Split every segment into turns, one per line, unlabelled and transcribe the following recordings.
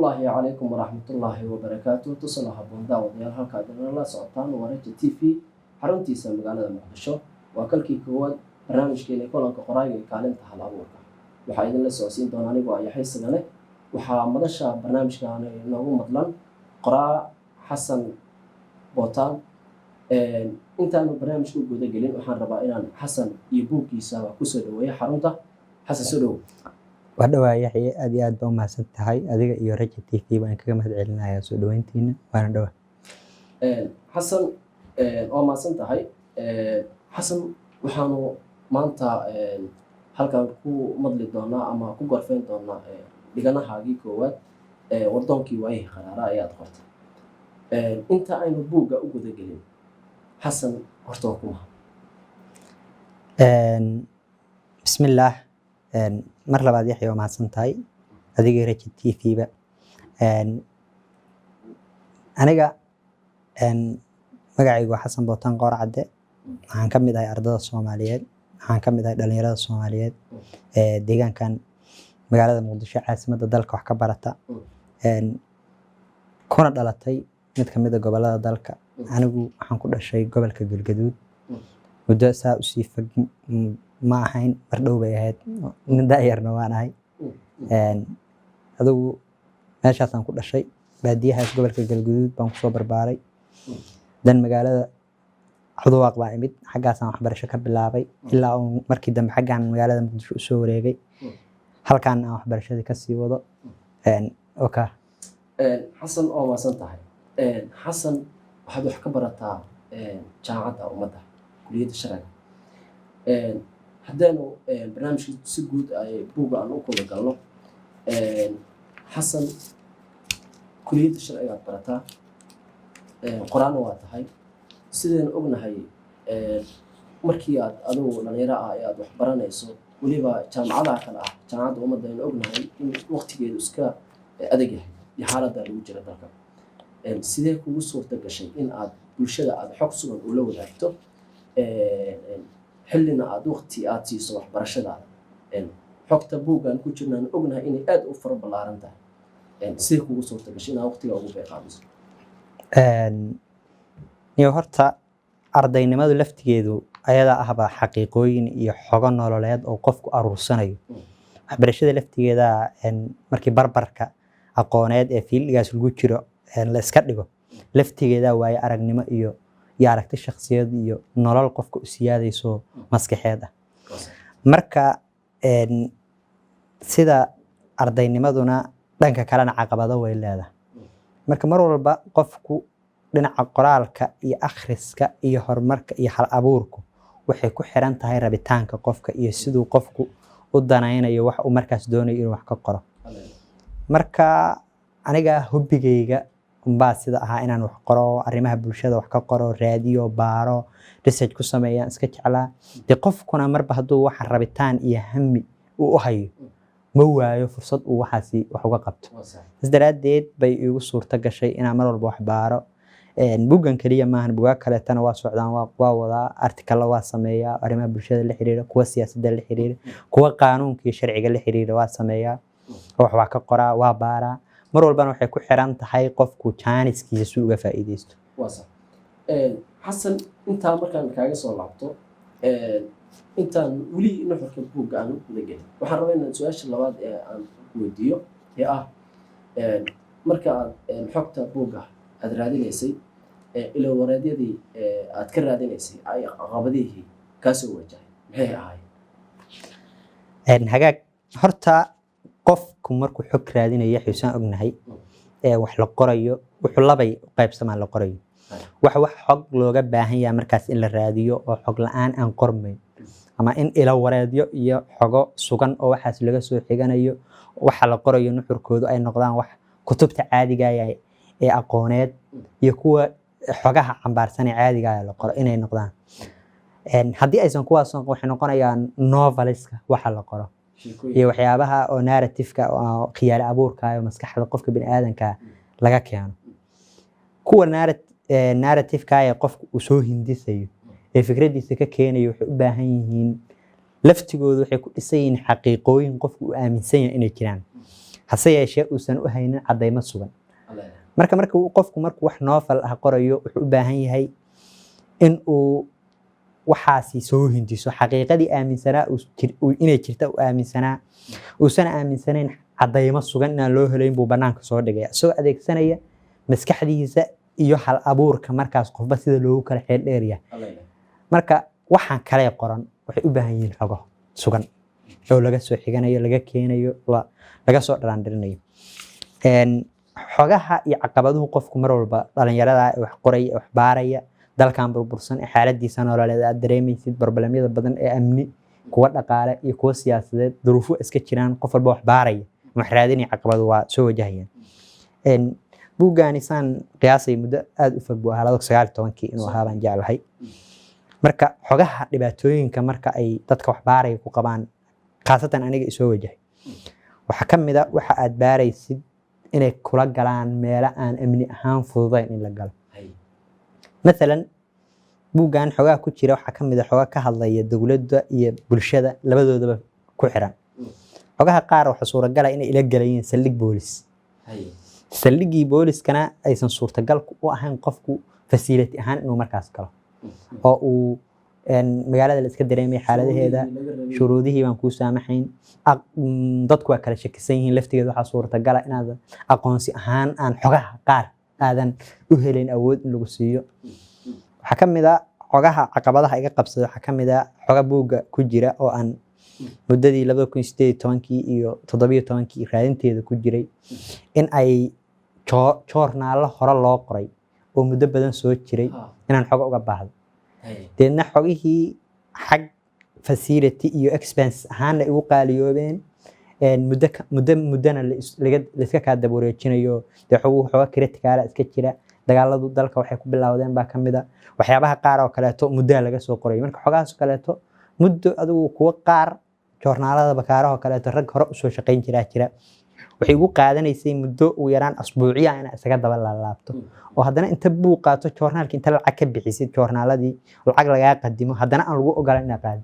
Salaamullaahi calaykum waraxmatullaahi wabarakaatuh. Tusala habboon daawadayaal halkaad nala socotaan waa Raja TV xaruntiisa magaalada Muqdisho. Waa kalkii koowaad barnaamijkeena kulanka qoraaga ee kaalinta hal abuurka. Waxaa idinla socodsiin doona anigoo ah Yaxay Sagale. Waxaa madasha barnaamijkan inoogu madlan qoraa Xasan Bootaan. Intaanu barnaamijka u guda gelin waxaan rabaa inaan Xasan iyo buuggiisa ku soo dhaweeyo xarunta. Xasan soo dhawow.
wadawaa Yaxye aad iyo aad baa u mahadsan tahay adiga iyo Raja TV baan kaga mahad celinayaa soo dhaweyntiina waana dhawaa
Xasan oo mahadsan tahay Xasan waxaanu maanta halkan ku madli doonaa ama ku gorfeyn doonaa dhiganahaagii koowaad wadoonkii waayihii qaraara ayaad qortay inta aynu buugga u guda gelin Xasan horta waa kuma
bismillaah mar labaad Yaxye waa mahadsan tahay adiga Raja TV ba aniga magacaygu waa Xasan Bootaan Qoor Cadde waxaan ka mid ahay ardada Soomaaliyeed waxaan ka mid ahay dhalinyarada Soomaaliyeed deegaankan magaalada Muqdisho caasimadda dalka wax ka barata kuna dhalatay mid ka mid ah gobolada dalka anigu waxaan ku dhashay gobolka Galgaduud muddo saa u sii fog ma ahayn mar dhow bay ahayd nin daayarna waan ahay adigu meeshaasaan ku dhashay baadiyahaas gobolka Galgaduud baan kusoo barbaaray dan magaalada Cudwaaq baa imid xaggaasaan waxbarasho ka bilaabay ilaa markii dambe xaggaan magaalada Muqdisho u soo wareegay halkaan aan waxbarashadii ka sii wado oka
Xasan oo maasan tahay Xasan waxaad wax ka barataa jaamacadda ummadda kuliyadda sharciga haddaanu barnaamijka si guud ay buugga aan u kula galno Xasan kuliyadda sharciga aad barataa qoraana waa tahay sideen ognahay markii aad adigu dhalinyaro ah aad wax baranayso weliba jaamacadaha kale ah jaamacadda ummadda aynu ognahay in waqtigeedu iska adag yahay iyo xaaladda lagu jira dalka sidee kugu suurta gashay in aad bulshada aad xog sugan ula wadaagto xillina aad waqti aad siiso waxbarashadaada xogta buuggan ku jirnaan ognahay inay aad u fara ballaaran tahay sidee kugu suurta gashay inaad waqtiga ugu beeqaamiso
iyo horta ardaynimadu laftigeedu ayadaa ahba xaqiiqooyin iyo xogo nololeed oo qofku aruursanayo waxbarashada laftigeeda markii barbarka aqooneed ee fiildigaas lagu jiro la iska dhigo laftigeeda waaye aragnimo iyo aragti shakhsiyad iyo nolol qofka u siyaadayso maskaxeed ah marka sida ardaynimaduna dhanka kalena caqabado way leedahay marka mar walba qofku dhinaca qoraalka iyo akhriska iyo horumarka iyo hal abuurku waxay ku xiran tahay rabitaanka qofka iyo siduu qofku u danaynayo wax uu markaas doonayo inuu wax ka qoro marka aniga hobigayga baa sida ahaa inaan wax qoro arrimaha bulshada wax ka qoro raadiyo baaro research ku sameeyaan iska jeclaa de qofkuna marba hadduu wax rabitaan iyo hami u hayo ma waayo fursad uu waxaasi wax uga qabto isdaraadeed bay igu suurta gashay inaan mar walba wax baaro buuggan kaliya maahan buugaag kaleetana waa socdaan waa wadaa artikalla waa sameeyaa arrimaha bulshada la xiriira kuwa siyaasadda la xiriira kuwa qaanuunka iyo sharciga la xiriira waa sameeyaa wax waa ka qoraa waa baaraa mar walbana waxay ku xiran tahay qofku jaaniskiisa si uga faa'iideysto
Xasan intaa markaan kaaga soo laabto intaan weli nuxurka buugga aan u guda gelin waxaan rabaa inaan su-aasha labaad ee aan weydiiyo ee ah marka aad xogta buugga aad raadinaysay ilo wareedyadii aad ka raadinaysay ay caqabadihii kaa soo wajahay maxay ahaayeen
hagaag horta qofku markuu xog raadinayo xusaan ognahay wax la qorayo wuxuu labay qaybsamaan la qorayo wax xog looga baahan yahay markaas in la raadiyo oo xog la'aan aan qormayn ama in ilo wareedyo iyo xogo sugan oo waxaas laga soo xiganayo waxa la qorayo nuxurkoodu ay noqdaan wax kutubta caadiga ah ee aqooneed iyo kuwa xogaha cambaarsan ee caadiga ah la qoro inay noqdaan haddii aysan kuwaas waxay noqonayaan noveliska waxa la qoro iyo waxyaabaha oo narrative-ka oo khiyaali abuurka iyo maskaxda qofka bini'aadanka laga keeno kuwa narrative-ka ee qofku uu soo hindisayo ee fikradiisa ka keenayo waxay u baahan yihiin laftigoodu waxay ku dhisan yihiin xaqiiqooyin qofku uu aaminsan yahay inay jiraan hase yeeshee uusan u haynin caddaymo sugan. marka qofku markuu wax novel ah qorayo wuxuu u baahan yahay in uu waxaasi soo hindiso xaqiiqadii aaminsanaa inay jirta uu aaminsanaa uusan aaminsanayn caddaymo sugan inaan loo helayn buu banaanka soo dhigaya isagoo adeegsanaya maskaxdiisa iyo hal abuurka markaas qofba sida loogu kala xeel dheer yahay. marka waxaan kale qoran waxay u baahan yihiin xogo sugan oo laga soo xiganayo laga keenayo laga soo dharaandhirinayo. xogaha iyo caqabaduhu qofku mar walba dhalinyarada wax qoraya wax baaraya dalkan burbursan ee xaaladiisa nololeed aad dareemaysid barbalamyada badan ee amni kuwa dhaqaale iyo kuwa siyaasadeed duruufo iska jiraan qof walba wax baaraya wax raadinaya caqabadu waa soo wajahayaan. buuggaani saan qiyaasay muddo aad u fog buu ahaa 2019 inuu ahaa baan jeclahay. marka xogaha dhibaatooyinka marka ay dadka wax baaraya ku qabaan khaasatan aniga isoo wajahay waxa ka mid ah waxa aad baaraysid inay kula galaan meelo aan amni ahaan fududayn in la galo. مثلا buuggan xogaa ku jira waxa ka mid ah xogaa ka hadlaya dawladda iyo bulshada labadoodaba ku xiran. xogaha qaar waxa suuragal ah inay ila galayeen saldhig boolis. saldhigii booliskana aysan suurtagal u ahayn qofku facility ahaan inuu markaas galo oo uu magaalada la iska dareemay xaaladaheeda shuruudihii baan kuu saamaxayn dadku waa kala shakisan yihiin laftigeeda waxaa suurtagal ah inaad aqoonsi ahaan aan xogaha qaar aadan u helayn awood in lagu siiyo. waxaa ka mid ah xogaha caqabadaha iga qabsada waxaa ka mid ah xoga buugga ku jira oo aan muddadii 2018 iyo 17 raadinteeda ku jiray in ay joornaalo hore loo qoray oo muddo badan soo jiray inaan xogo uga baahdo. deedna xogihii xag facility iyo expense ahaanna igu qaaliyoobeen muddana la iska kaa daba wareejinayo dee xoga critical iska jira dagaaladu dalka waxay ku bilowdeen baa ka mid ah waxyaabaha qaar oo kaleeto muddo laga soo qoray. marka xogahaas kaleeto muddo adigu kuwa qaar joornaalada bakaaraha kaleeto rag hore u soo shaqayn jira waxay ugu qaadanaysay muddo ugu yaraan asbuuciya in isaga daba laabto oo haddana inta buug qaato joornaalka inta lacag ka bixisid joornaaladii lacag laga qadimo haddana aan lagu ogolaan inaad qaadi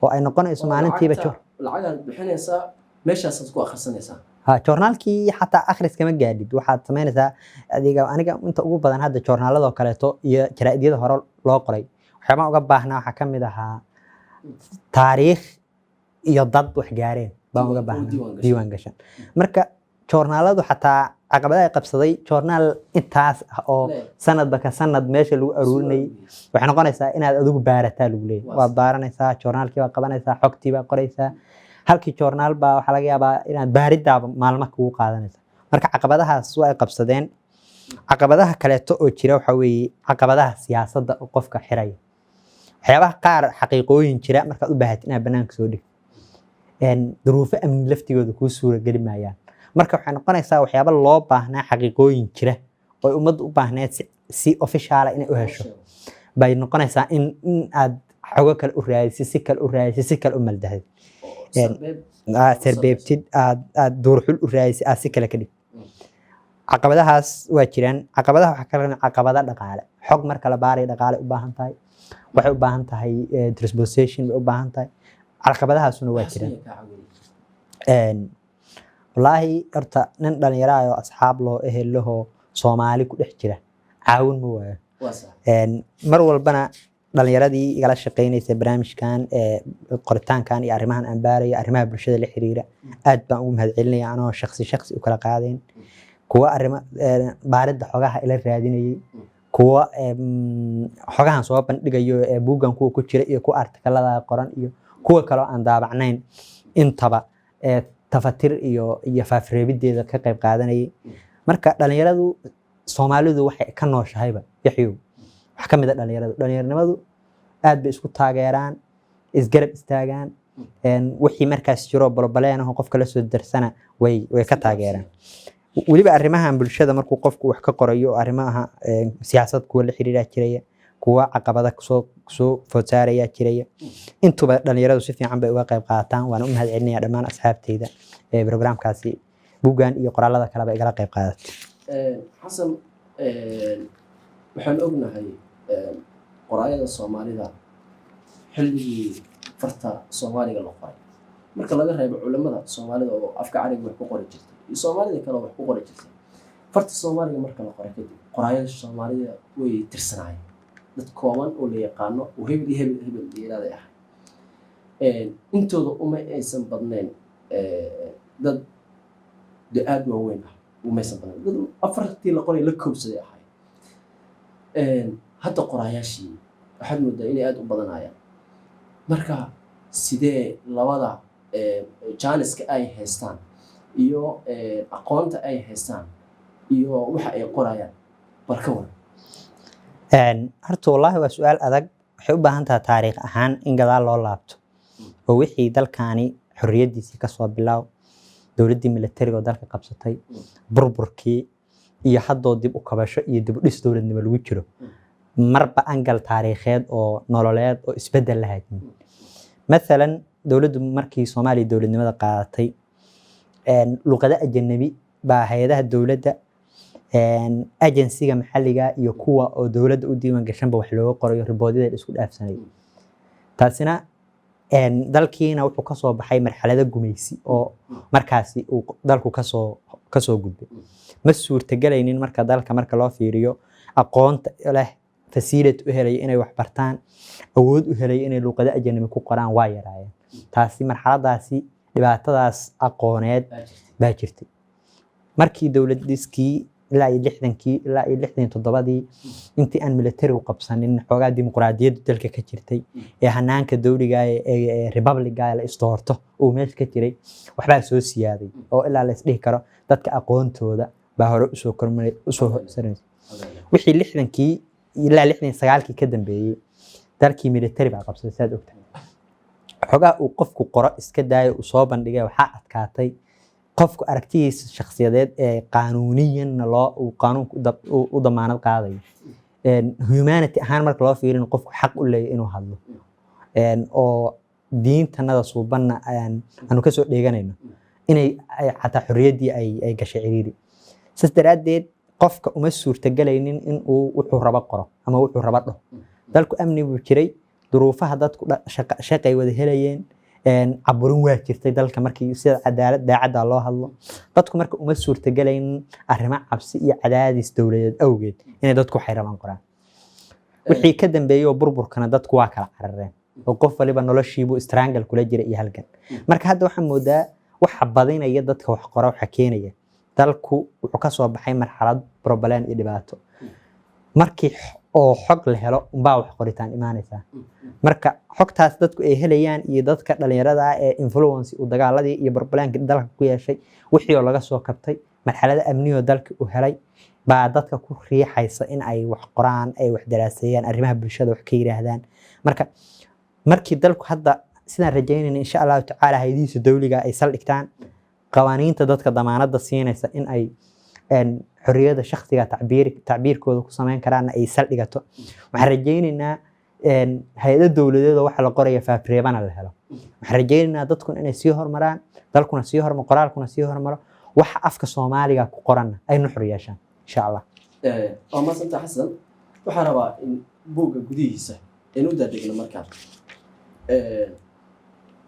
oo ay noqonayso maalintiiba
lacag aad bixinaysaa meeshaas ku akhrisanaysaa.
joornaalkii xataa akhris kama gaadhid waxaad samaynaysaa aniga inta ugu badan hadda joornaaladoo kaleeto iyo jaraa'idyada hore loo qoray waxyaabaan uga baahnaa waxaa ka mid ahaa taariikh iyo dad wax gaareen baan uga baahnaa diiwaan gashan. marka joornaaladu xataa caqabadaha ay qabsaday joornaal intaas ah oo sanadba ka sanad meesha lagu aruurinayay waxay noqonaysaa inaad adigu baarataa lagu leeyahay waad baaranaysaa joornaalkii baad qabanaysaa xogtii baad qoraysaa halkii joornaal baa waxaa laga yaabaa inaad baaridaaba maalmo kugu qaadanaysa. marka caqabadahaas waa ay qabsadeen. caqabadaha kaleeto oo jira waxa weeye caqabadaha siyaasadda oo qofka xiraya waxyaabaha qaar xaqiiqooyin jira markaad u baahatid inaad banaanka soo dhigto duruufo amni laftigooda kuu suurageli maayaan. marka waxay noqonaysaa waxyaaba loo baahnaa xaqiiqooyin jira oo ummadda u baahneed si officiala inay u hesho bay noqonaysaa in aad xogo kale u raadisid si kale u raadisid si kale u maldahdid sarbeebtid aad duurxul u raadisid aad si kale ka dhig. caqabadahaas waa jiraan. caqabadaha waxaa ka mid caqabada dhaqaale xog marka la baaray dhaqaale u baahan tahay waxay u baahan tahay transportation bay u baahan tahay caqabadahaasuna waa jiraan. wallaahi horta nin dhalinyaro ah oo asxaab loo ehel lahoo Soomaali ku dhex jira caawin ma waayo. mar walbana dhalinyaradii igala shaqeynaysa barnaamijkan qoritaankan iyo arrimahan aan baarayo arrimaha bulshada la xiriira aad baan ugu mahadcelinayaa anoo shakhsi u kala qaadeen kuwa arrimo baaridda xogaha ila raadinayay kuwa xogahan soo bandhigayo buuggan kuwa ku jira iyo kuwa artikalada qoran iyo kuwa kale aan daabacnayn intaba tafatir iyo faafreebideeda ka qayb qaadanayay. marka dhalinyaradu Soomaalidu waxay ka nooshahayba yaxyow wax ka mid ah dhalinyaranimadu aad bay isku taageeraan isgarab istaagaan wixii markaas jiro balbaleen oo qofka la soo darsana way ka taageeraan. waliba arrimahan bulshada markuu qofku wax ka qorayo arrimaha siyaasad kuwa la xiriira jiraya kuwa caqabada soo foodsaaraya jiraya intuba dhalinyaradu si fiican bay uga qayb qaataan. waan u mahadcelinayaa dhammaan asxaabteyda barnaamijkaasi buuggan iyo qoraalada kale ba igala qayb qaadatay.
xasan waxaan ognahay qoraayada Soomaalida xilligii farta Soomaaliga la qoray marka laga reebo culimada Soomaalida oo afka Carabiga wax ku qori jirtay soomaalida kale wax ku qori jirtay farta soomaaliga marka la qoray kadib qoraayada soomaalida way tirsanaayeen dad kooban oo la yaqaano oo hebel iyo hebel hebel yiraaday ah intooda uma aysan badnayn dad aad waaweyn ah uma aysan badnayn dad afartii la qoray la koobsaday ahay hadda qoraayaashii waxaad moodaa inay aad u badanayaan marka sidee labada jaaniska ay haystaan iyo aqoonta ay haystaan iyo waxa ay qorayaan bal ka waran
horta wallaahi waa su-aal adag waxay u baahan tahay taariikh ahaan in gadaal loo laabto oo wixii dalkaani xorriyadiisii kasoo bilaab dowladdii militariga oo dalka qabsatay burburkii iyo haddoo dib u kabasho iyo dib u dhis dowladnimo lagu jiro marba angal taariikheed oo nololeed oo isbeddel la haydin maalan dowladdu markii soomaaliya dowladnimada qaadatay luqado ajanabi baa hay-adaha dowladda agensiga maxalliga iyo kuwa oo dowladda u diiwaan gashanba wax looga qorayo riboodyada isku dhaafsanay taasina dalkiina wuxuu kasoo baxay marxalado gumaysi oo markaasi uu dalku kasoo gudbay ma suurtagelaynin marka loo fiiriyo aqoonta leh facility u helay inay wax bartaan awood u helay inay luqado ajanabi ku qoraan waa yaraayeen taasi marxaladaasi dhibaatadaas aqooneed baa jirtay markii dowlad dhiskii ilaa iyo 60kii ilaa iyo 67dii intii aan militarigu qabsanin xoogaa dimuqraadiyaddu dalka ka jirtay ee hanaanka dowliga ee republica la istoorto uu meesha ka jiray waxbaa soo siyaaday oo ilaa la isdhihi karo dadka aqoontooda baa hore usoo kormay usoo sareysay wixii 60kii ilaa 69kii ka dambeeyay dalkii militari baa qabsaday saad ogtahay xoogaa uu qofku qoro iska daayo uu soo bandhigay waxaa adkaatay qofku aragtidiisa shakhsiyadeed ee qaanuuniyan uu qaanuunku u damaanad qaadayo humanity ahaan marka loo fiirino qofku xaq u leeyahay inuu hadlo oo diintanada suubanna aanu kasoo dheeganayno inay xataa xorriyaddii ay gashay ciriiri saas daraaddeed qofka uma suurtagelaynin in uu wuxuu rabo qoro ama wuxuu rabo dhaho dalku amni buu jiray duruufaha dadku shaqay wada helayeen caburin waa jirtay dalka markii sida cadaalad daacadda loo hadlo dadku marka uma suurtagelaynin arrimo cabsi iyo cadaadis dowladeed awgeed inay dadku waxay rabaan qoraan wixii ka dambeeyay oo burburkana dadku waa kala carareen oo qof waliba noloshiibu strangle kula jira iyo halgan marka hadda waxaan moodaa waxa badinaya dadka wax qora waxa keenaya dalku wuxuu ka soo baxay marxalad problem iyo dhibaato markii oo xog la helo umbaa wax qoritaan imaanaysaa marka xogtaas dadku ay helayaan iyo dadka dhalinyarada ee influence u dagaaladii iyo barbalaanka dalka ku yeeshay wixii oo laga soo kabtay marxalada amniyo dalka u helay baa dadka ku riixaysa in ay wax qoraan ay wax daraaseeyaan arrimaha bulshada wax ka yiraahdaan markii dalku hadda sidaan rajaynayna insha Allah tacaala hay'adihiisa dawliga ay saldhigtaan qawaaniinta dadka damaanada siinaysa in ay xorriyada shakhsiga tacbiirkooda ku sameyn karaan ay saldhigato waxaan rajaynaynaa hay'ado dawladeed waxa la qoraya faafireebana la helo waxaan rajaynaynaa dadku inay sii hormaraan dalkuna sii hormaro qoraalkuna sii hormaro waxa afka Soomaaliga ku qoran ay nuxur yeeshaan insha Allah
ama santa xasan waxaan rabaa in buugga gudihiisa inuu daadegno markaan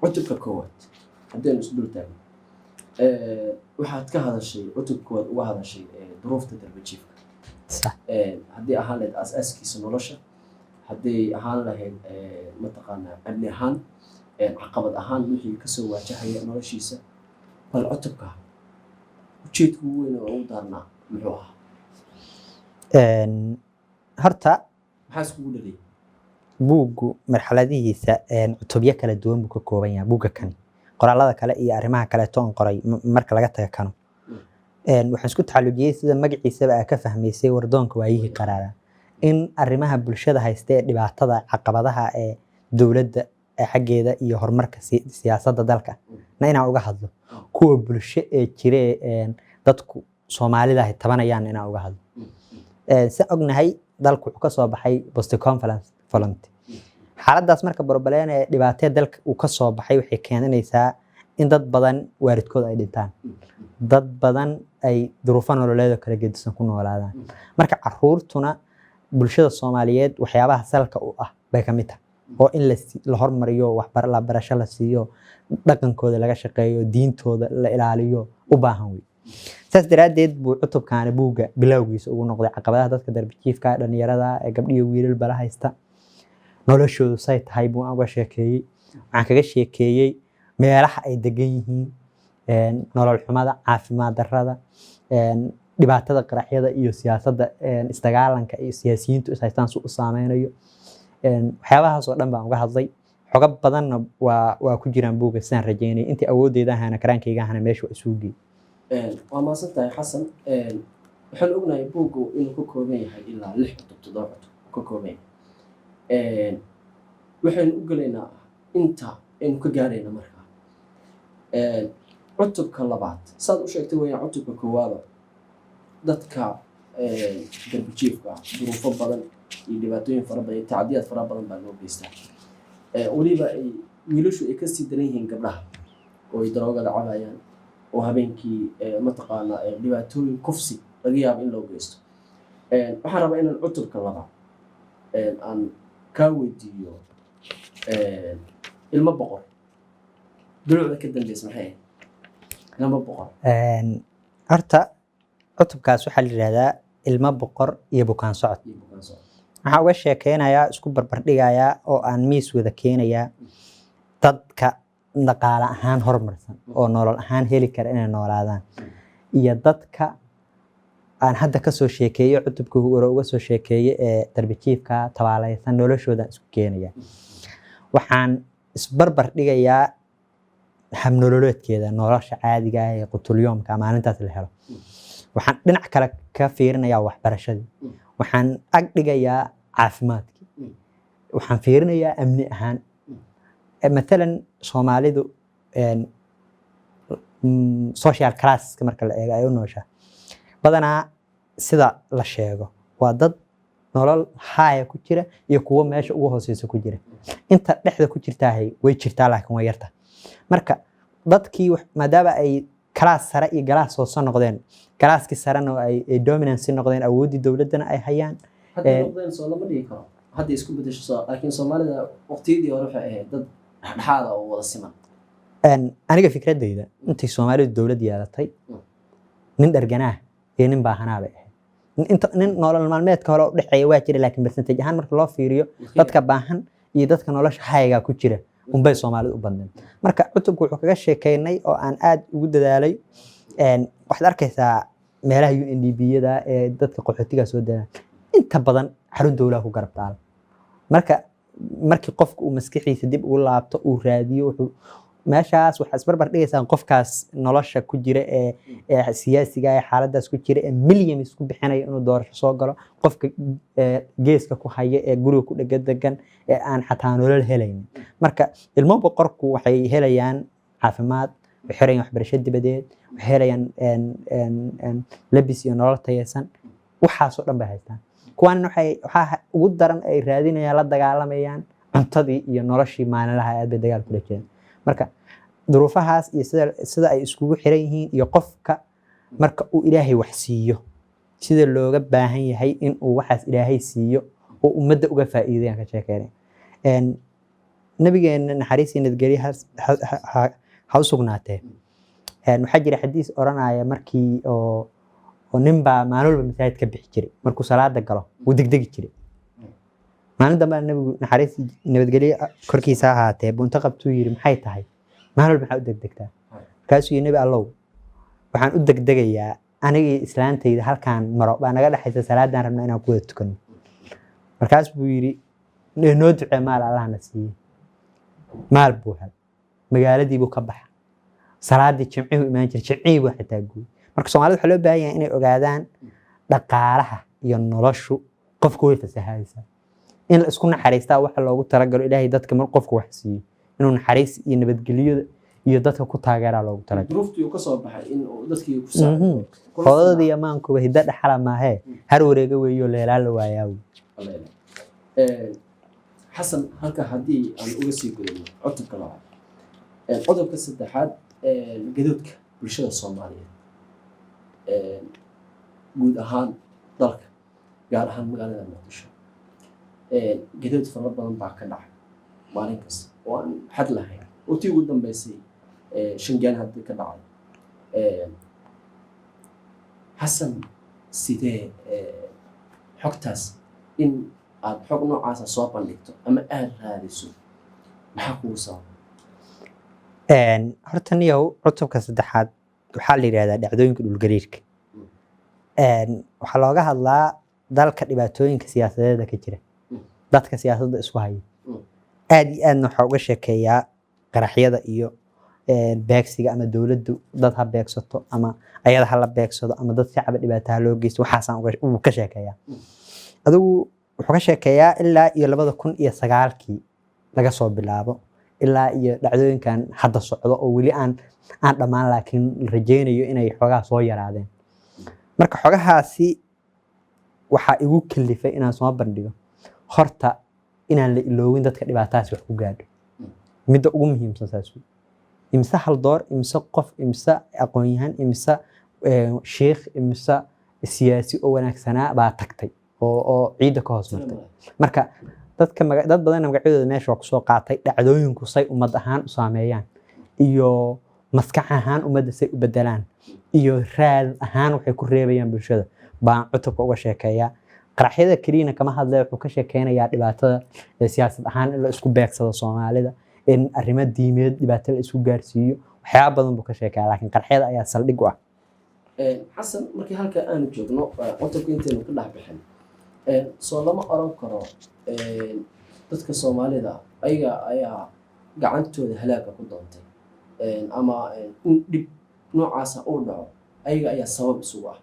cutubka koowaad haddii aan isdul taagno waxaad ka hadashay cutubkooda uga hadashay duruufta darbajiifka haddii ahaan lahayd aasaaskiisa nolosha haddii ahaan lahayd mataqaanaa amni ahaan caqabad ahaan wixii kasoo waajahaya noloshiisa bal cutubka ujeedku weyn oo ugu daarnaa muxuu ahaa
horta
maxaa iskugu dhalay
buuggu marxaladihiisa cutubyo kala duwan buu ka kooban yahay buugga kani qoraalada kale iyo arrimaha kale toon qoray marka laga taga kano waxaan isku taxallujiyay sida magaciisaba ka fahmaysay wardoonka waayihii qaraara in arrimaha bulshada haysta ee dhibaatada caqabadaha ee dawladda xaggeeda iyo horumarka siyaasadda dalka inaan uga hadlo kuwa bulsho ee jire dadku Soomaalida ay tabanayaan inaan uga hadlo si ognahay dalku wuxuu ka soo baxay post conference volunteer xaaladaas marka barbaleen ee dhibaatada dalka uu ka soo baxay waxay keenaysaa in dad badan waalidkood ay dhintaan dad badan ay duruufo nololeed kala gedisan ku noolaadaan marka caruurtuna bulshada Soomaaliyeed waxyaabaha salka u ah bay ka mid tahay oo in la hormariyo waxbarasho la siiyo dhaqankooda laga shaqeeyo diintooda la ilaaliyo u baahan weey saas daraaddeed buu cutubkaani buugga bilowgiisa ugu noqday caqabadaha dadka darbijiifka dhalinyarada ee gabdhiyo wiilal bala haysta noloshoodu say tahay buu uga sheekeeyey. waxaan kaga sheekeeyey meelaha ay degan yihiin, nolol xumada, caafimaad darrada, dhibaatada qaraxyada iyo siyaasadda isdagaalanka iyo siyaasiyiintu is haystaan si u saameynayo. waxyaabahaas oo dhan baan uga hadlay. xogo badanna waa ku jiraan buugga sidaan rajeynayay. intii awoodeyda ahana karaankayga ahana meesha waa isugu geeyey.
waa mahadsan tahay xasan. waxaan ognahay buuggu inuu ka kooban yahay ilaa 6 cutub 7 cutub ka kooban yahay. waxaynu u gelaynaa inta aynu ka gaarayna markaa cutubka labaad saad u sheegtay weeyaan. cutubka koowaada dadka darbijiifka ah duruufo badan iyo dhibaatooyin fara badan iyo tacdiyaad fara badan baa loo geystaa. weliba ay wiilashu ay kasii daran yihiin gabdhaha oo ay daroogada cabayaan oo habeenkii mataqaanaa dhibaatooyin kufsi laga yaabo in loo geysto. waxaan rabaa inaan cutubka labaad aan kaa weydiiyo ilmo boqor dulucda ka dambeysa maxay ahayd? ilmo boqor
horta cutubkaas waxaa la yidhahdaa ilmo boqor iyo bukaan socod. waxaan uga sheekeynayaa, isku barbardhigayaa oo aan miis wada keenayaa dadka dhaqaale ahaan horumarsan oo nolol ahaan heli kara inay noolaadaan iyo dadka aan hadda kasoo sheekeeyo cutubka hore uga soo sheekeeye ee darbijiifka tabaalaysan noloshoodan isku keenaya. waxaan isbarbar dhigayaa habnololeedkeeda nolosha caadiga ah ee qutulyoomka maalintaas la helo. waxaan dhinac kale ka fiirinayaa waxbarashadii. waxaan ag dhigayaa caafimaadkii. waxaan fiirinayaa amni ahaan. matalan Soomaalidu social classka marka la eego ay u nooshaa badanaa sida la sheego waa dad nolol haaya ku jira iyo kuwo meesha ugu hooseysa ku jira. inta dhexda ku jirtaahay way jirtaa laakiin way yarta. marka dadkii maadaama ay kalaas sare iyo galaas hoose noqdeen, galaaskii sarena ay dominance noqdeen, awooddii dowladdana ay hayaan.
hadda noqdeen soo lama dhigi karo hadda isku bedesho laakiin Soomaalida waqtiyadii hore waxay ahayd dad dhexdhexaad ah oo wada siman.
aniga fikradayda intii Soomaalidu dowlad yeelatay nin dharganaa iyo nin baahanaa bay ahayd. nin nolol maalmeedka hore u dhexeeya waa jira laakiin percentage ahaan marka loo fiiriyo dadka baahan iyo dadka nolosha hayga ku jira unbay Soomaalidu u bandeen. marka cutubku wuxuu kaga sheekeynay oo aan aad ugu dadaalay. waxaad arkaysaa meelaha UNDP-yada ee dadka qaxootiga soo deegaan inta badan xarun dowlaha ku garab taal. markii qofku uu maskaxiisa dib ugu laabto uu raadiyo wuxuu meeshaas waxaa isbarbar dhigaysaa qofkaas nolosha ku jira ee siyaasiga ee xaaladaas ku jira ee milyan isku bixinaya inuu doorasho soo galo, qofka geeska ku haya ee guriga ku degan ee aan xataa nolol helaynin. marka ilmo boqorku waxay helayaan caafimaad, waxay helayaan waxbarasho dibadeed, waxay helayaan labis iyo nolol tayeysan. waxaasoo dhan bay haystaan. kuwan waxaa ugu daran ay raadinayaan la dagaalamayaan cuntadii iyo noloshii maalinlaha aad bay dagaal kula jireen. marka duruufahaas iyo sida ay iskugu xiran yihiin iyo qofka marka uu Ilaahay wax siiyo sida looga baahan yahay in uu waxaas Ilaahay siiyo oo ummadda uga faa'iideeyaan ka sheekeynay. nabigeena naxariis iyo nabadgelyo ha u sugnaatee. waxaa jira xadiis oranaya markii oo nin baa maalin walba masaajid ka bixi jiray markuu salaada galo wuu degdegi jiray. maalin dambe nabigu naxariis nabadgelyo korkiisa ahaatee bunta qabtuu yiri maxay tahay maalin walba maxaa u degdegtaa? markaasuu yiri nabi allow waxaan u degdegayaa anigii islaantayda halkaan maro baa naga dhaxaysa salaadaan rabnaa inaan ku wada tukano. markaas buu yiri noo ducee maal Allahna siiye. maal buu hel magaaladii buu ka baxa salaadii jimcihii imaan jiray jimcihii buu xitaa guuy. marka Soomaalida waxaa loo baahan yahay inay ogaadaan dhaqaalaha iyo noloshu qofku way fasahaysaa. in la isku naxariistaa waxa loogu talagalo Ilaahay dadka mar qofku wax siiyo inuu naxariis iyo nabadgelyo iyo dadka ku taageera loogu talagalo.
duruuftii uu ka soo baxay in uu dadkii ku saacido.
qodada iyo maankuba hidda dhaxala maahe har wareega weeyo leelaa la waayaa.
xasan halka haddii aan uga sii gudubno cutubka labaad. cutubka saddexaad gadoodka bulshada Soomaaliyeed guud ahaan dalka gaar ahaan magaalada Muqdisho. gadood fara badan baa ka dhacay maalin kasta oo aan xad lahayn. tii ugu dambeysay Shangaan hadda ka dhacay. xasan sidee xogtaas in aad xog noocaasa soo bandhigto ama aad raadiso maxaa kugu sababa
horta niyow cutubka saddexaad waxaa la yidhahdaa dhacdooyinka dhulgariirka waxaa looga hadlaa dalka dhibaatooyinka siyaasadeeda ka jira dadka siyaasadda isku haya aad iyo aadna waxaa uga sheekeeyaa qaraxyada iyo beegsiga ama dowladdu dad ha beegsato ama ayada ha la beegsado ama dad shacaba dhibaato ha loo geysto waxaasaan uu ka sheekeeyaa adigu wuxuu ka sheekeeyaa ilaa iyo 2009 laga soo bilaabo ilaa iyo dhacdooyinkan hadda socdo oo weli aan dhammaan laakiin rajaynayo inay xogaha soo yaraadeen marka xogahaasi waxaa igu kalifay inaan soo bandhigo horta inaan la iloowin dadka dhibaatadaas wax ku gaadho midda ugu muhiimsan saas imisa hal door imisa qof imisa aqoon-yahan imisa sheekh imisa siyaasi oo wanaagsanaa baa tagtay oo ciidda ka hoos martay marka dad badan magacyadooda meesha waa kusoo qaatay dhacdooyinku say ummad ahaan u saameeyaan iyo maskax ahaan ummadda say u bedelaan iyo raad ahaan waxay ku reebayaan bulshada baan cutubka uga sheekeeyaa qaraxyada keliyana kama hadlaya wuxuu ka sheekeynayaa dhibaatada siyaasad ahaan in la isku beegsado Soomaalida in arrimo diimeed dhibaato la isku gaarsiiyo waxyaabo badan buu ka sheekeeyaa laakiin qaraxyada ayaa saldhig u ah
xasan markii halka aanu joogno cutubka inteenu ka dhex bixin soo lama oran karo dadka Soomaalida ayaa gacantooda halaaga ku doontay ama in dib noocaas uu dhaco ayaga ayaa sabab isugu ah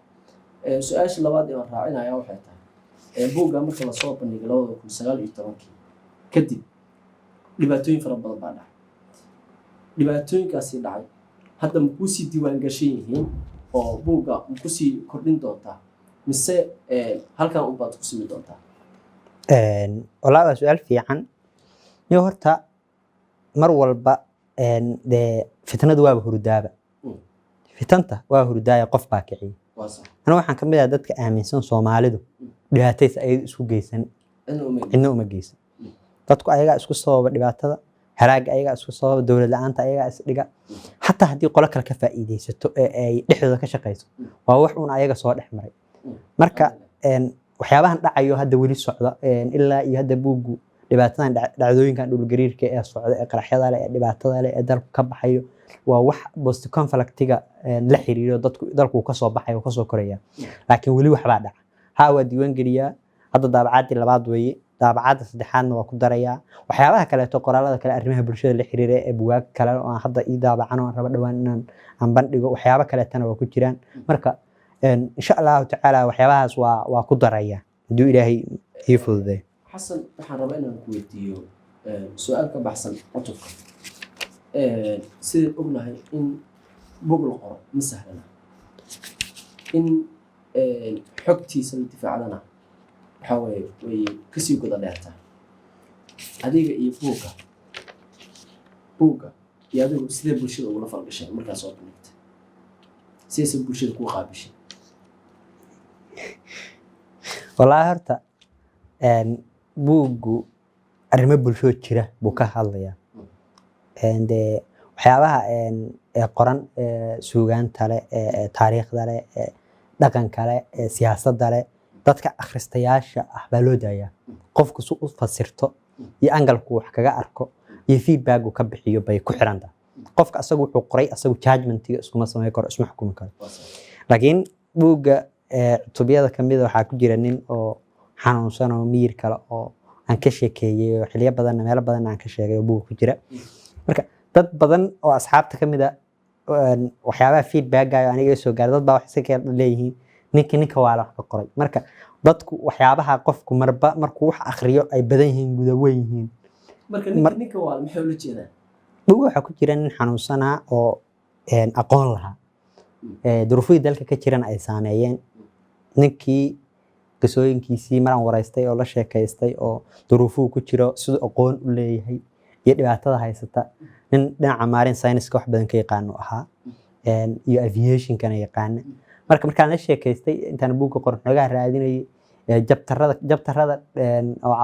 su'aasha labaad ee aan raacinaya waxay tahay buugga marka la soo bandhigay 2019 kadib dhibaatooyin fara badan baa dhacay dhibaatooyinkaasi dhacay hadda ma ku sii diiwaan gashan yihiin oo buugga ma ku sii kordhin doontaa mise halkan u baad ku simi doontaa
والله waa su'aal fiican iyo horta mar walba de fitnadu waa hurdaaba fitanta waa hurdaaya qof baa kiciye ana waxaan kamid ah dadka aaminsan Soomaalidu dhibaataysa ay isku geysan inna uma geysan dadku ayaga isku sababa dhibaatada haraaga ayaga isku sababa dawlad la'aanta ayaga is dhiga hatta hadii qolo kale ka faa'iideysato ee ay dhexdooda ka shaqeyso waa wax uun ayaga soo dhex maray marka waxyaabahan dhacayo hadda weli socda ilaa iyo hadda buugu dhibaatadan dhacdooyinkan dhulgariirka ee socda ee qaraxyada leh ee dhibaatada leh ee dalku ka baxayo waa wax post conflictiga la xiriiro dalku ka soo baxayo ka soo koraya laakiin weli waxba dhaca waa diiwaan geliyaa hadda daabacaadii labaad weeye daabacaadda saddexaadna waa ku darayaa waxyaabaha kale oo qoraalada kale arrimaha bulshada la xiriira ee buugaag kale oo hadda ii daabacan oo raba dhawaan inaan bandhigo waxyaabo kale tan waa ku jiraan marka إن شاء الله تعالى وحياها سوا كدرية دو إلهي يفوز ذي
حسن waxaan rabaa inaan ku weydiiyo su'aalka baxsan cutubka sidii ognahay in buug la qoro ma sahlana in xogtiisa la difaacdana waxa way kasii guda dheertaa adiga iyo buugga iyo adigu sidee bulshada ugula falgashay markaas oo bandhigtay sidee bulshada ku qaabishay
والله هرتا buuggu arrimo bulsho jira buu ka hadlayaa waxyaabaha qoran suugaanta leh taariikhda leh dhaqanka leh siyaasadda leh dadka akhristayaasha ah baa loo daayaa qofku si u fasirto iyo angalku wax kaga arko iyo feedback uu ka bixiyo bay ku xiran tahay qofka asagu wuxuu qoray asagu judgmentiga iskuma sameyn karo isma xukumi karo laakiin buugga cutubiyada kamid waxaa ku jira nin oo xanuunsan oo miyir kale oo aan ka sheekeeyay xiliyo badan meel badan aan ka sheegay oo buug ku jira marka dad badan oo asxaabta kamid ah waxyaabaha feedback ay aniga soo gaaray dad baa wax si kale leeyihiin ninka waa la wax ka qoray marka dadku waxyaabaha qofku markuu wax akhriyo ay badan yihiin guda weyn yihiin
marka ninka waa maxay la jeedaa
buug waxa ku jira nin xanuunsanaa oo aqoon lahaa duruufihii dalka ka jiran ay saameeyeen ninkii qisooyinkiisii maraan waraystay oo la sheekaystay oo duruufuhu ku jiro sidoo aqoon u leeyahay iyo dhibaatada haysata nin dhinaca marine science wax badan ka yaqaan ahaa iyo aviation-kana yaqaan markaan la sheekaystay intaan buugga qoran xogaa raadinayay jabtarada oo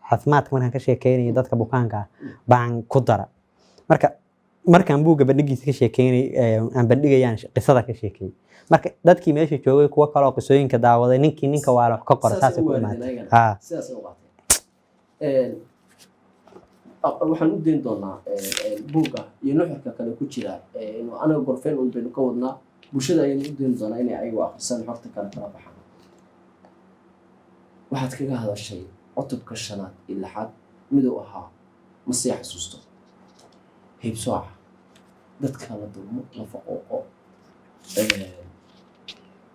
caafimaadka markaan ka sheekeynay dadka bukaanka baan ku dara marka markaan buugga bandhigiisa ka sheekeynay aan bandhigayaan qisada ka sheekeeyay marka dadkii meesha joogay kuwa kale oo qisooyinka daawaday ninka waa wax ka qora saas ku imaatay
sidaas u qaatay waxaan u deyn doonaa buugga iyo nuxurka kale ku jira inuu anaga gorfeen un baynu ka wadnaa bulshada ayaynu u deyn doonaa inay ayagu akhrisaan xogta kale kala baxaan waxaad kaga hadashay cutubka 5 iyo 6 miduu ahaa ma sii xasuusto heebsooca dadka la dulmo la faquuqo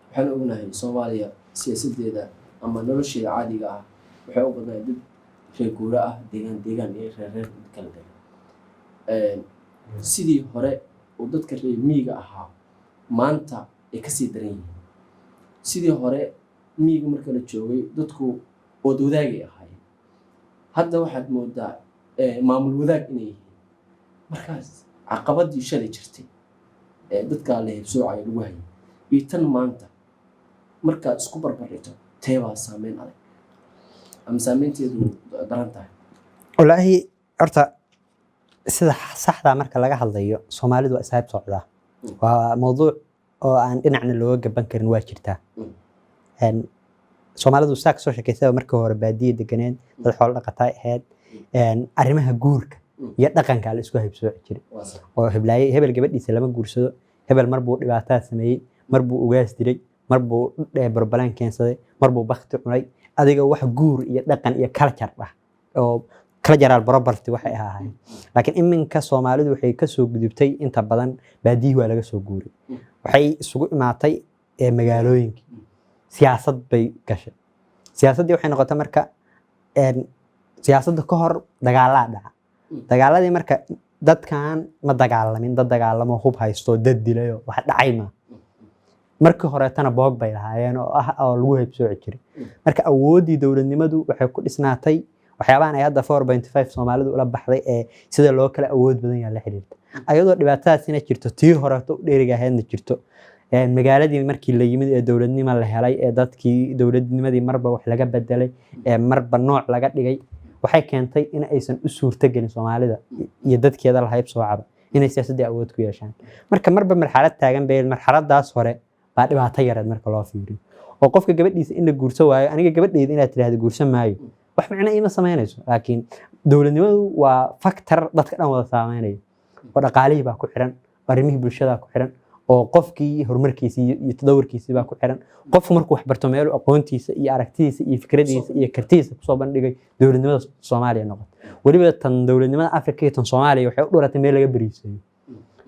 waxaan ognahay Soomaaliya siyaasadeeda ama nolosheeda caadiga ah waxay u badnayd dad reer guura ah deegaan iyo reer kala duwan sidii hore oo dadka reer miyiga ahaa maanta ay ka sii daran yihiin sidii hore miyiga marka la joogay dadku wada wadaagay ahaayeen hadda waxaad moodaa maamul wadaag inay yihiin markaas caqabadii shalay jirtay dadka la heebsoocayo lagu hayay iyo tan maanta markaad isku barbardhigto teebaa saameyn adag ama saameynteedu daran tahay
wallaahi horta sida saxda marka laga hadlayo Soomaalidu waa isaab socdaa waa mowduuc oo aan dhinacna looga gaban karin waa jirtaa Soomaalidu saak soo sheekaysay markii hore baadiye deganeen dad xoolo dhaqatay ahayd arrimaha guurka iyo dhaqanka la isku heebsooci jiray oo hebel gabadhiisa lama guursado hebel mar buu dhibaato sameeyay mar buu ugaas diray mar buu barbalaan keensaday mar buu bakti cunay adiga wax guur iyo dhaqan iyo culture ah oo cultural property waxay ahaayeen laakiin iminka Soomaalidu waxay ka soo gudubtay inta badan baadiye waa laga soo guuray waxay isugu imaatay magaalooyinka siyaasad bay gashay siyaasadii waxay noqotay marka siyaasadda ka hor dagaalada dhaca dagaaladii marka dadkan ma dagaalamin dad dagaalamo hub haysto dad dilayo wax dhacay ma markii hore tana boog bay lahaayeen oo lagu heebsooci jiray marka awoodii dawladnimadu waxay ku dhisnaatay waxyaabahan ay hadda 4.5 Soomaalidu ula baxday ee sida loo kala awood badan yahay la xiriirta ayadoo dhibaatadaasina jirto tii hore u dheeriga ahaydna jirto magaaladii markii la yimid ee dawladnimo la helay ee dadkii dawladnimadii marba wax laga bedelay ee marba nooc laga dhigay waxay keentay in aysan u suurta gelin Soomaalida iyo dadkeeda la heebsoocaba inay siyaasadda awood ku yeeshaan marka marba marxalad taagan bay marxaladaas hore baa dhibaato yareed marka loo fiiriyo oo qofka gabadhiisa in la guurso waayo aniga gabadhayda inaad tiraahdo guursan maayo wax macna ima sameynayso laakiin dawladnimadu waa factor dadka dhan wada saameynaya oo dhaqaalihii baa ku xiran arrimihii bulshada ku xiran oo qofkii horumarkiisa iyo tadawurkiisa baa ku xiran qofku markuu wax barto meel aqoontiisa iyo aragtidiisa iyo fikradiisa iyo kartidiisa ku soo bandhigay dawladnimada Soomaaliya noqotay waliba tan dawladnimada Afrika iyo tan Soomaaliya waxay u dhuratay meel laga bariisayo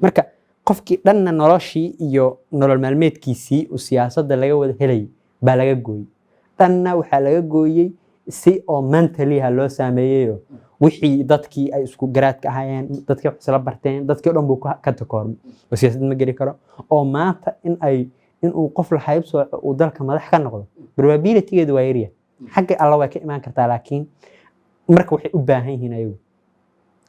marka qofkii dhanna noloshii iyo nolol maalmeedkiisii oo siyaasadda laga wada helay baa laga gooyay dhanna waxaa laga gooyay si oo mentally loo saameeyo wixii dadkii ay isku garaadka ahaayeen dadkii wax isla barteen dadkii dhan buu ka takoormay oo siyaasad ma geli karo oo maanta in uu qof la heebsooco uu dalka madax ka noqdo probability-geedu waa yar xagga alla way ka imaan kartaa laakiin marka waxay u baahan yihiin ayagu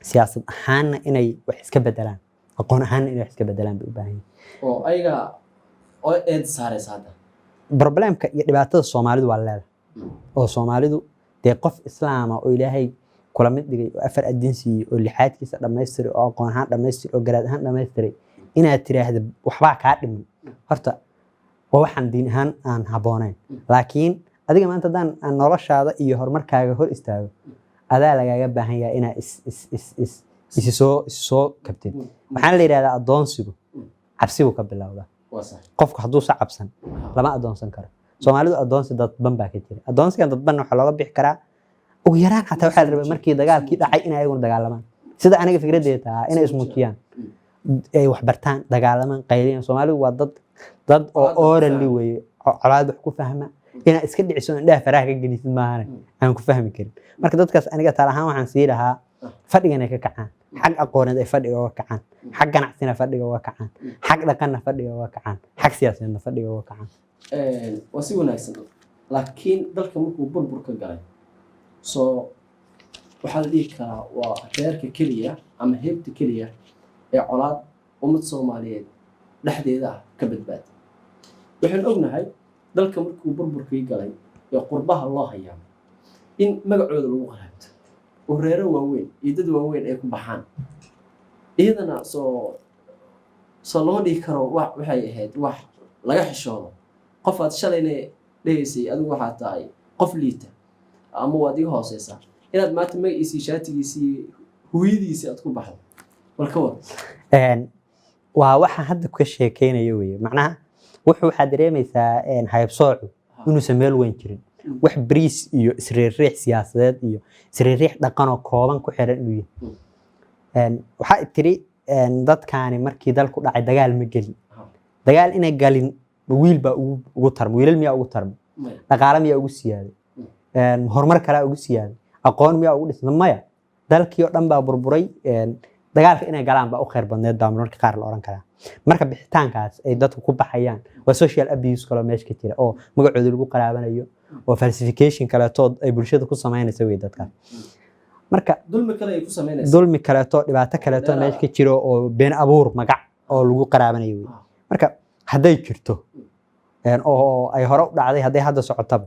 siyaasad ahaanna inay wax iska bedelaan aqoon ahaan inay wax iska bedelaan bay u baahan yihiin
oo ayaga oo eed saaraysa hadda
problemka iyo dhibaatada Soomaalidu waa leedahay oo Soomaalidu dee qof islaam ah oo Ilaahay kula mid dhigay oo afar adin siiyay oo lixaadkiisa dhameystiray oo aqoon ahaan dhameystiray oo garaad ahaan dhameystiray inaad tiraahdo waxba ka dhiman horta waa waxaan diin ahaan aan haboonayn laakiin adiga maanta hadaan noloshaada iyo horumarkaaga hor istaago adaa lagaaga baahan yahay inaa is soo kabtid waxaan la yiraahdaa adoonsigu cabsigu ka bilowda qofku hadduu sa cabsan lama adoonsan karo Soomaalidu adoonsi dadban baa ka jira adoonsiga dadban waxa looga bixi karaa ugu yaraan xataa waxa la rabaa markii dagaalkii dhacay in ay ugu dagaalamaan sida aniga fikradeeda tahay inay ismuujiyaan ay wax bartaan dagaalamaan qayliyaan Soomaalidu waa dad oo orally way colaad wax ku fahma ina iska dhiciso indhaha faraha ka gelisid maahan aan ku fahmi karin marka dadkaas aniga taal ahaan waxaan sii lahaa fadhigan ay ka kacaan xag aqooneed ay fadhiga uga kacaan xag ganacsina fadhiga uga kacaan xag dhaqanna fadhiga uga kacaan xag siyaasadeedna fadhiga uga kacaan
waa si wanaagsan laakiin dalka markuu burbur ka galay soo waxaa la dhihi karaa waa reerka keliya ama heebta keliya ee colaad ummad Soomaaliyeed dhexdeeda ah ka badbaaday waxaan ognahay dalka markuu burburkii galay ee qurbaha loo hayaa in magacooda lagu qaraabto oo reero waaweyn iyo dad waaweyn ay ku baxaan iyadana soo loo dhigi karo waxay ahayd wax laga xishoodo qof aad shalayna dhegaysay adigu waxaa tahay qof liita ama waad iga hooseysaa inaad maanta magaciisii shaatigiisii hooyadiisii aad ku baxdo walka wad
waa waxa hadda ka sheekeynayo weeye macnaha waxaad dareemaysaa haybsoocu inuusan meel weyn jirin wax bariis iyo isriiriix siyaasadeed iyo isriiriix dhaqanoo kooban ku xiran inuu yahay waxaa tiri dadkaani markii dalku dhacay dagaal ma gelin dagaal inay galin wiil baa ugu tarmo wiilal miyaa ugu tarmo dhaqaale miyaa ugu siyaaday horumar kalaa ugu siyaaday aqoon miyaa ugu dhismay maya dalkii oo dhan baa burburay dagaalka inay galaan baa u khayr badneed baa mararka qaar la oran karaa marka bixitaankaas ay dadku ku baxayaan waa social abuse kaloo meesha ka jira oo magacooda lagu qaraabanayo oo falsification kaleeto ay bulshada ku samaynaysa wey dadkaas marka dulmi kaleeto dhibaato kaleeto meesha ka jiro oo been abuur magac oo lagu qaraabanayo wey marka hadday jirto oo ay hore u dhacday hadday hadda socotaba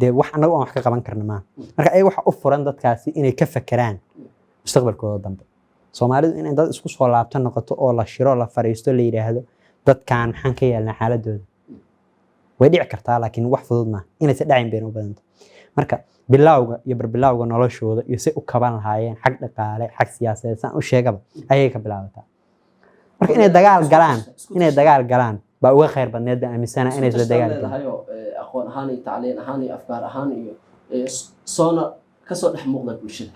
dee wax annagu aan wax ka qaban karna maaha marka ay waxa u furan dadkaasi inay ka fakeraan mustaqbalkooda dambe Soomaalidu in dad isku soo laabta noqoto oo la shiro la fariisto la yiraahdo dadkan maxaan ka yeelnaa xaaladooda way dhici kartaa laakiin wax fudud ma inaysan dhacin been u badan marka bilawga iyo barbilawga noloshooda iyo si u kaban lahaayeen xaq dhaqaale xaq siyaasadeed san u sheegaba ayay ka bilaabataa marka inay dagaal galaan baa uga khayr badneed aaminsana inay isla dagaal galaan
aqoon ahaan iyo tacliin ahaan iyo afkaar ahaan iyo soona ka soo dhex muuqda bulshada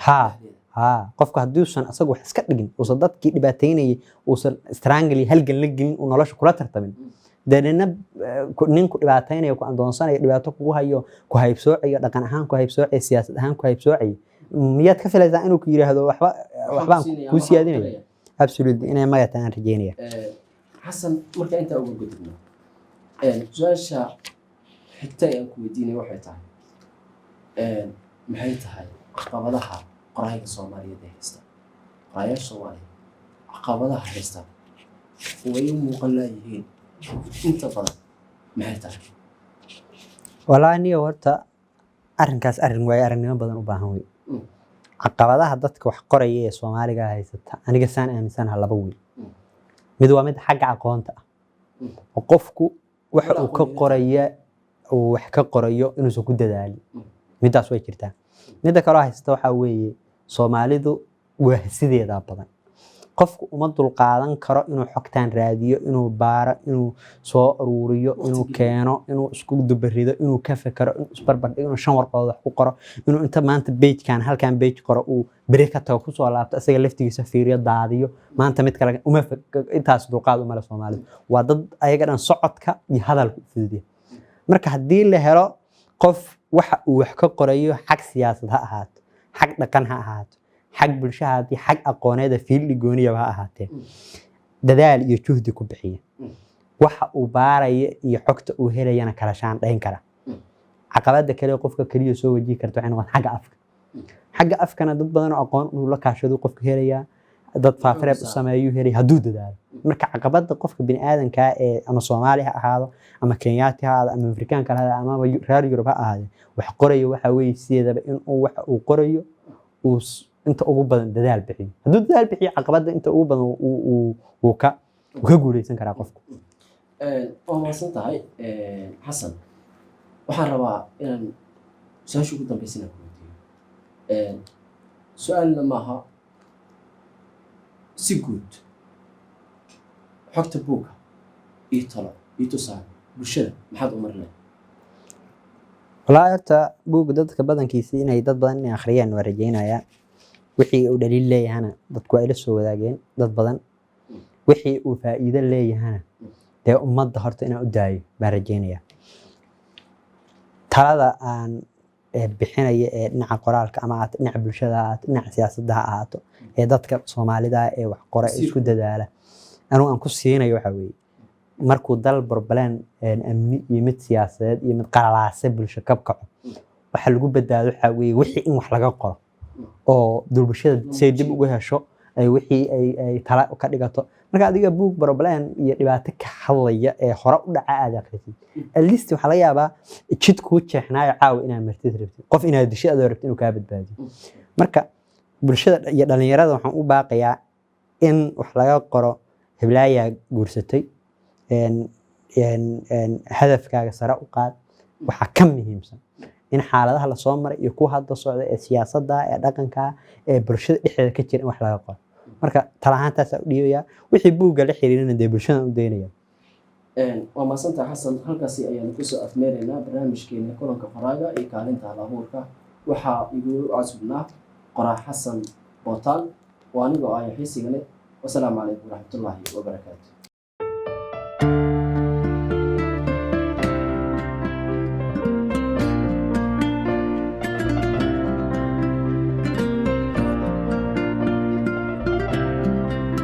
qofka hadduusan asagu wax iska dhigin uusan dadkii dhibaateynayay uusan strangely halgan la gelin uu nolosha kula tartamin deedna ninku dhibaateynaya ku andoonsanaya dhibaato kugu hayo ku haybsoocayo dhaqan ahaan ku haybsoocayo siyaasad ahaan ku haybsoocayo miyaad ka filaysaa inuu ku yiraahdo waxbaan ku siyaadinaya absolutely inay magata aan rajeynaya
xasan marka inta ugu gudubno su'aasha xigta aan ku weydiinay waxay tahay maxay tahay caqabadaha qorayga Soomaaliyeed ee haysta qorayga Soomaaliyeed caqabadaha haysta way muuqan leeyihiin inta badan maxay tahay
walaani horta arrinkaas arrin way aragnimo badan u baahan way caqabadaha dadka wax qoraya ee Soomaaliga haysata aniga saan aaminsanahay laba wiil mid waa mid xagga aqoonta ah qofku waxa uu ka qoraya oo wax ka qorayo inuu ku dadaalo midaas way jirtaa midda kale haysta waxa weeye Soomaalidu waa sideeda badan qofku uma dul qaadan karo inuu xogtaan raadiyo inuu baaro inuu soo ururiyo inuu keeno inuu isku dubarido inuu ka fakaro inuu isbarbar inuu shan warqood wax ku qoro inuu inta maanta page-kan halkan page qoro uu bari ka tago ku soo laabto asaga laftigiisa fiiriyo daadiyo maanta mid kale uma intaas dulqaad uma la Soomaalidu waa dad ayaga dhan socodka iyo hadalka fududiya marka haddii la helo qof waxa uu wax ka qorayo xaq siyaasad ha ahaato xaq dhaqan ha ahaato xaq bulshada iyo xaq aqooneed fiil gooniya ha ahaatee dadaal iyo juhdi ku bixiya waxa uu baarayo iyo xogta uu helayana kala shaan dhayn kara caqabada kale qofka kaliya soo wajihi karto waxay noqon xagga afkana dad badan oo aqoon u la kaashado qofka helaya dad faafireed u sameeyo helay haduu dadaalo marka caqabada qofka bini aadanka ee ama Soomaali ha ahaado ama Kenyaati ha ahaado ama Afrikaan kale ama reer Yurub ha ahaado wax qorayo waxa weey sideedaba in uu wax uu qorayo uu inta ugu badan dadaal bixiyo haduu dadaal bixiyo caqabada inta ugu badan uu ka guuleysan karaa qofku
oo maasan tahay Xasan waxaan rabaa inaan su'aasha ugu dambeysana ku weydiiyo su'aalna maaha si guud xogta buuga iyo talo iyo tusaale bulshada maxaad u marinay
walaayta buuga dadka badankiisa inay dad badan inay akhriyaan waa rajeynaya wixii uu dhaliil leeyahana dadku ay la soo wadaageen dad badan wixii uu faa'iido leeyahana dee ummadda horta inaan u daayo baan rajeynaya talada aan bixinaya ee dhinaca qoraalka ama dhinaca bulshada dhinaca siyaasadda ha ahaato ee dadka Soomaalida ee wax qora isku dadaala anuu aan ku siinayo waxa weeye markuu dal barbalan amni iyo mid siyaasadeed iyo mid qaralaase bulsho kabkaco waxa lagu badbaado waxa weeye wixii in wax laga qoro oo bulshada si dib ugu hesho ay wixii ay tala ka dhigato marka adiga buug barbalan iyo dhibaato ka hadlaya ee hore u dhaca aad akhrisid at least waxa laga yaabaa jid ku jeexnaayo caaw inaad martid rabtid qof inaad disho aad rabtid inuu ka badbaadiyo marka bulshada iyo dhalinyarada waxaan u baaqayaa in wax laga qoro hiblaayaa guursatay hadafkaaga sare u qaad waxaa ka muhiimsan in xaaladaha lasoo maray iyo kuwa hadda socda ee siyaasadda ee dhaqanka ee bulshada dhexdeeda ka jira in wax laga qoro marka talahaantaasaa u dhiibayaa wixii buugga la xiriirina dee bulshadan u daynaya
waa mahadsantahay xasan halkaasi ayaanu kusoo afmeeraynaa barnaamijkeena kulanka qoraaga iyo kaalinta hal-abuurka waxaa igu casuubnaa qoraa xasan bootaan oo anigoo ah xiisigale wasalaamu calaykum waraxmatullaahi wabarakaatu